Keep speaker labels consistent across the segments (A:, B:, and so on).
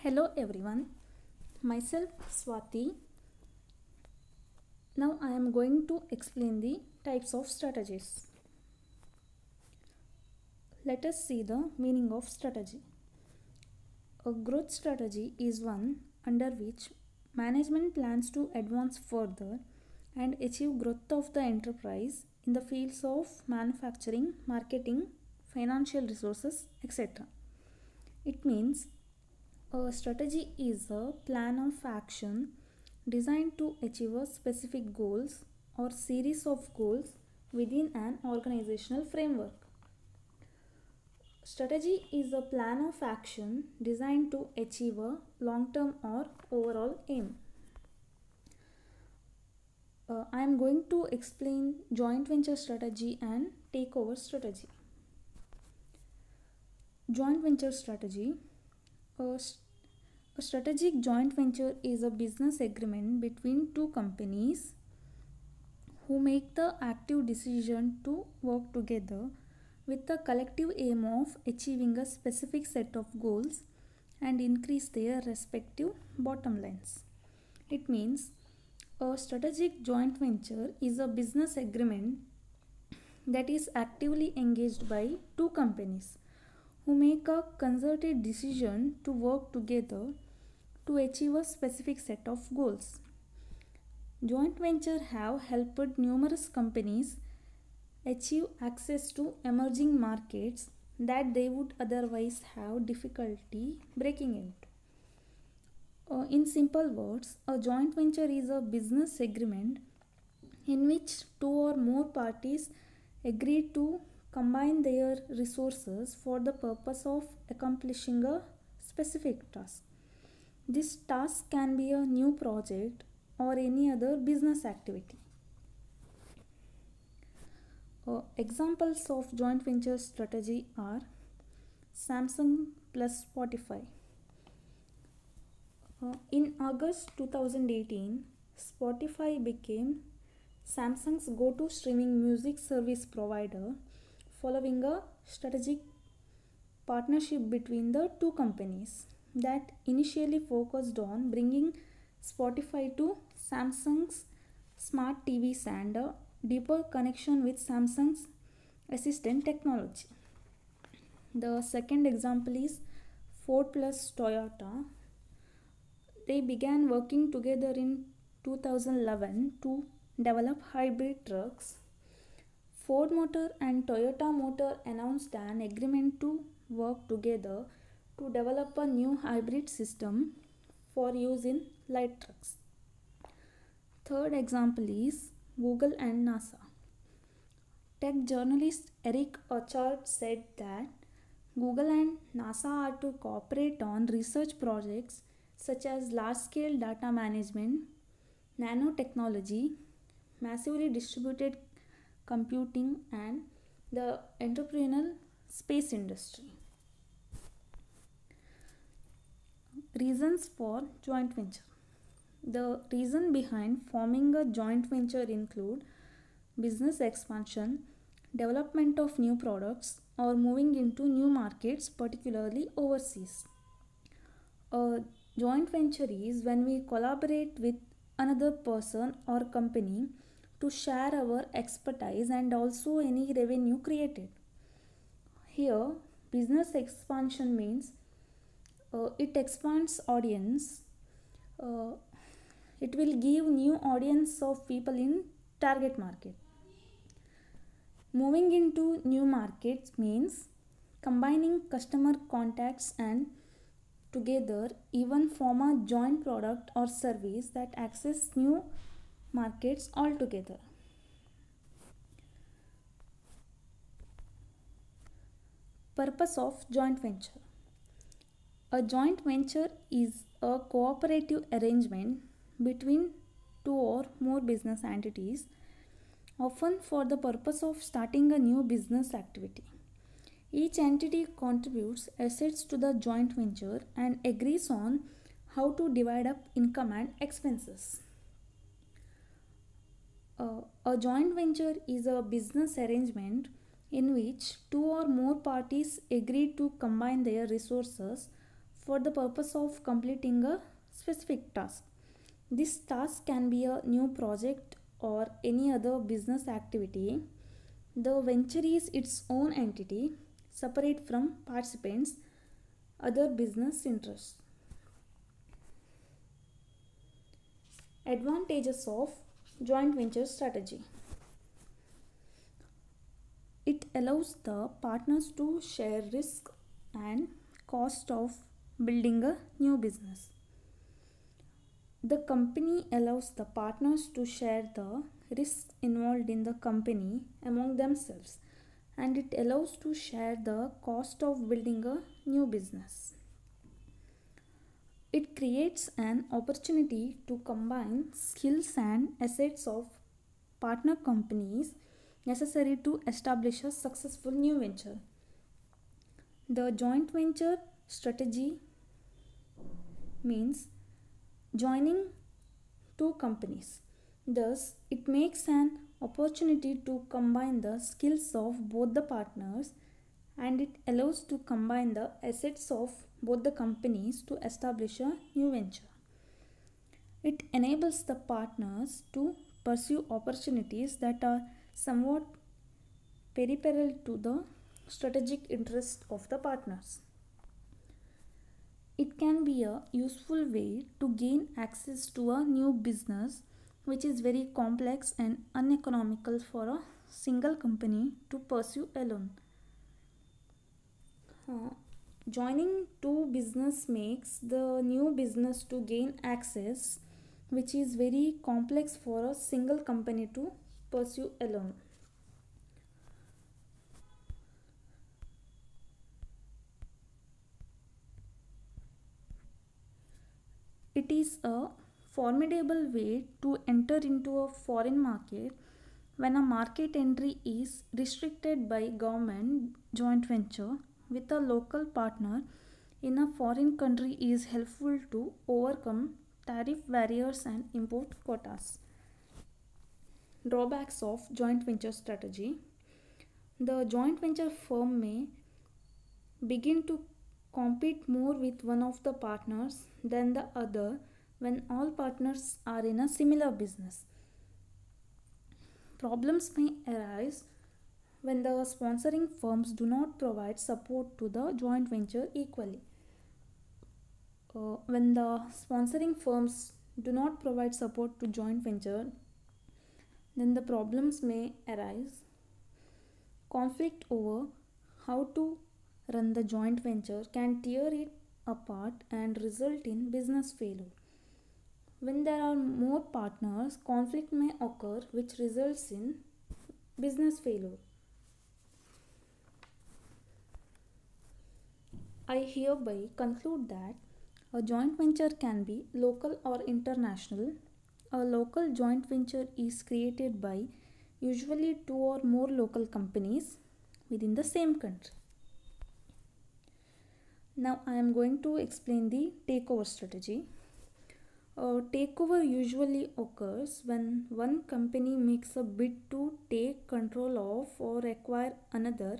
A: Hello everyone, myself Swati. Now I am going to explain the types of strategies. Let us see the meaning of strategy. A growth strategy is one under which management plans to advance further and achieve growth of the enterprise in the fields of manufacturing, marketing, financial resources, etc. It means a strategy is a plan of action designed to achieve a specific goals or series of goals within an organizational framework. Strategy is a plan of action designed to achieve a long-term or overall aim. I am going to explain joint venture strategy and takeover strategy. Joint venture strategy. A strategic joint venture is a business agreement between two companies who make the active decision to work together with the collective aim of achieving a specific set of goals and increase their respective bottom lines. It means a strategic joint venture is a business agreement that is actively engaged by two companies who make a concerted decision to work together to achieve a specific set of goals. Joint ventures have helped numerous companies achieve access to emerging markets that they would otherwise have difficulty breaking into. In simple words, a joint venture is a business agreement in which two or more parties agree to combine their resources for the purpose of accomplishing a specific task. This task can be a new project or any other business activity. Examples of joint venture strategy are Samsung plus Spotify. In August 2018, Spotify became Samsung's go-to streaming music service provider following a strategic partnership between the two companies that initially focused on bringing Spotify to Samsung's smart TVs and a deeper connection with Samsung's Assistant technology. The second example is Ford plus Toyota. They began working together in 2011 to develop hybrid trucks. Ford Motor and Toyota Motor announced an agreement to work together to develop a new hybrid system for use in light trucks. Third example is Google and NASA. Tech journalist Eric Orchard said that Google and NASA are to cooperate on research projects such as large-scale data management, nanotechnology, massively distributed computing, and the entrepreneurial space industry. Reasons for joint venture. The reason behind forming a joint venture include business expansion, development of new products, or moving into new markets, particularly overseas. A joint venture is when we collaborate with another person or company to share our expertise and also any revenue created. Here, business expansion means it expands audience. It will give new audience of people in target market. Moving into new markets means combining customer contacts and together even form a joint product or service that access new markets altogether. Purpose of joint venture. A joint venture is a cooperative arrangement between two or more business entities, often for the purpose of starting a new business activity. Each entity contributes assets to the joint venture and agrees on how to divide up income and expenses. A joint venture is a business arrangement in which two or more parties agree to combine their resources for the purpose of completing a specific task. This task can be a new project or any other business activity. The venture is its own entity, separate from participants' other business interests. Advantages of joint venture strategy. It allows the partners to share risk and cost of building a new business. The company allows the partners to share the risks involved in the company among themselves, and it allows to share the cost of building a new business. It creates an opportunity to combine skills and assets of partner companies necessary to establish a successful new venture. The joint venture strategy means joining two companies. Thus, it makes an opportunity to combine the skills of both the partners, and it allows to combine the assets of both the companies to establish a new venture. It enables the partners to pursue opportunities that are somewhat peripheral to the strategic interest of the partners. It can be a useful way to gain access to a new business which is very complex and uneconomical for a single company to pursue alone. Joining two business makes the new business to gain access which is very complex for a single company to pursue alone. It is a formidable way to enter into a foreign market when a market entry is restricted by government. Joint venture with a local partner in a foreign country is helpful to overcome tariff barriers and import quotas. Drawbacks of joint venture strategy. The joint venture firm may begin to compete more with one of the partners than the other when all partners are in a similar business. Problems may arise when the sponsoring firms do not provide support to the joint venture equally. When the sponsoring firms do not provide support to joint venture, then the problems may arise. Conflict over how to run the joint venture can tear it apart and result in business failure. When there are more partners, conflict may occur which results in business failure. I hereby conclude that a joint venture can be local or international. A local joint venture is created by usually two or more local companies within the same country. Now I am going to explain the takeover strategy. A takeover usually occurs when one company makes a bid to take control of or acquire another,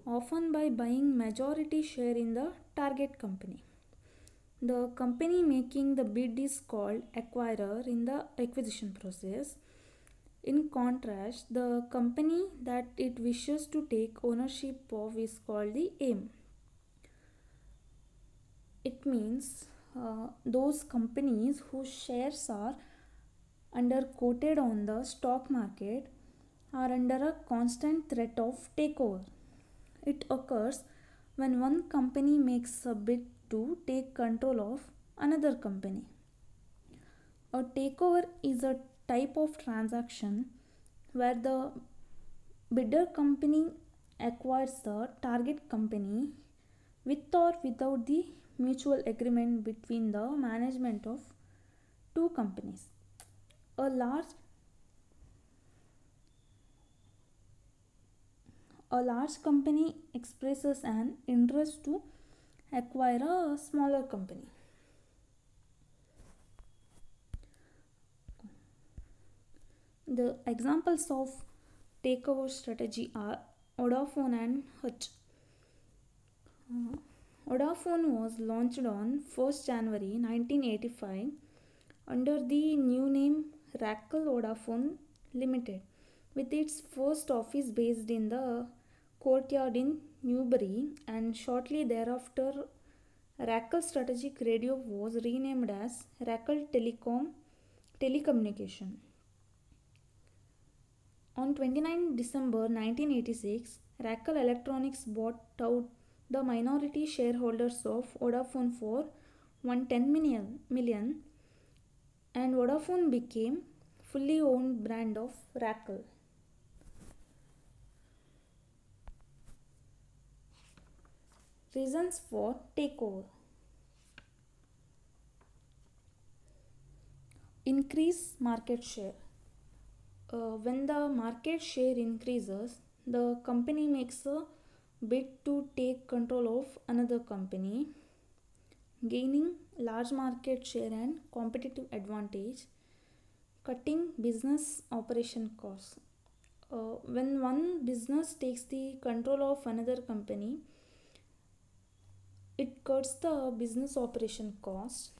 A: often by buying majority share in the target company. The company making the bid is called acquirer in the acquisition process. In contrast, the company that it wishes to take ownership of is called the aim. It means those companies whose shares are under quoted on the stock market are under a constant threat of takeover. It occurs when one company makes a bid to take control of another company. A takeover is a type of transaction where the bidder company acquires the target company with or without the mutual agreement between the management of two companies. A large company expresses an interest to acquire a smaller company. The examples of takeover strategy are Vodafone and Hutch. Vodafone was launched on 1st January 1985 under the new name Racal Vodafone Limited, with its first office based in the courtyard in Newbury, and shortly thereafter Racal Strategic Radio was renamed as Racal Telecommunication. On 29 December 1986, Racal Electronics bought out the minority shareholders of Vodafone for 110 million, and Vodafone became fully owned brand of Racal. Reasons for takeover: increase market share. When the market share increases, the company makes a bid to take control of another company, gaining large market share and competitive advantage, cutting business operation costs. When one business takes the control of another company, it cuts the business operation cost,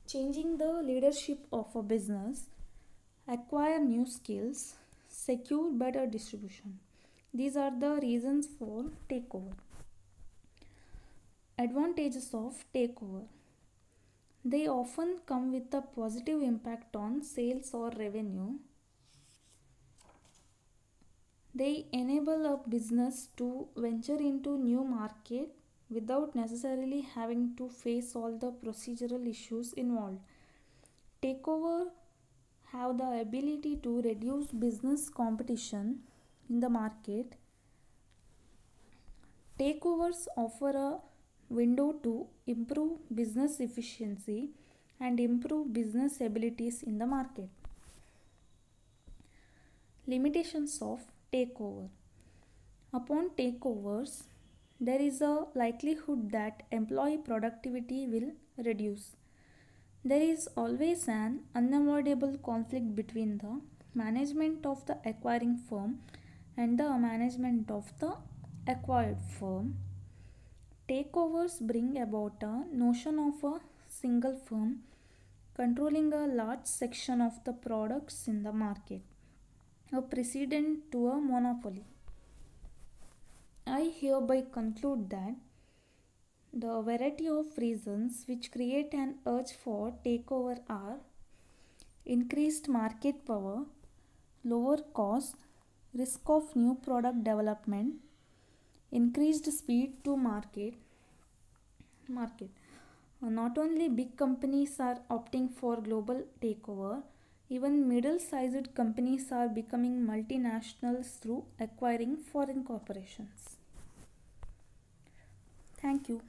A: changing the leadership of a business, acquire new skills, secure better distribution. These are the reasons for takeover. Advantages of takeover: they often come with a positive impact on sales or revenue. They enable a business to venture into new market without necessarily having to face all the procedural issues involved. Takeover have the ability to reduce business competition in the market. Takeovers offer a window to improve business efficiency and improve business abilities in the market. Limitations of takeover: upon takeovers, there is a likelihood that employee productivity will reduce. There is always an unavoidable conflict between the management of the acquiring firm and the management of the acquired firm. Takeovers bring about a notion of a single firm controlling a large section of the products in the market, a precedent to a monopoly. I hereby conclude that the variety of reasons which create an urge for takeover are increased market power, lower cost, risk of new product development, increased speed to market. Not only big companies are opting for global takeover, even middle-sized companies are becoming multinationals through acquiring foreign corporations. Thank you.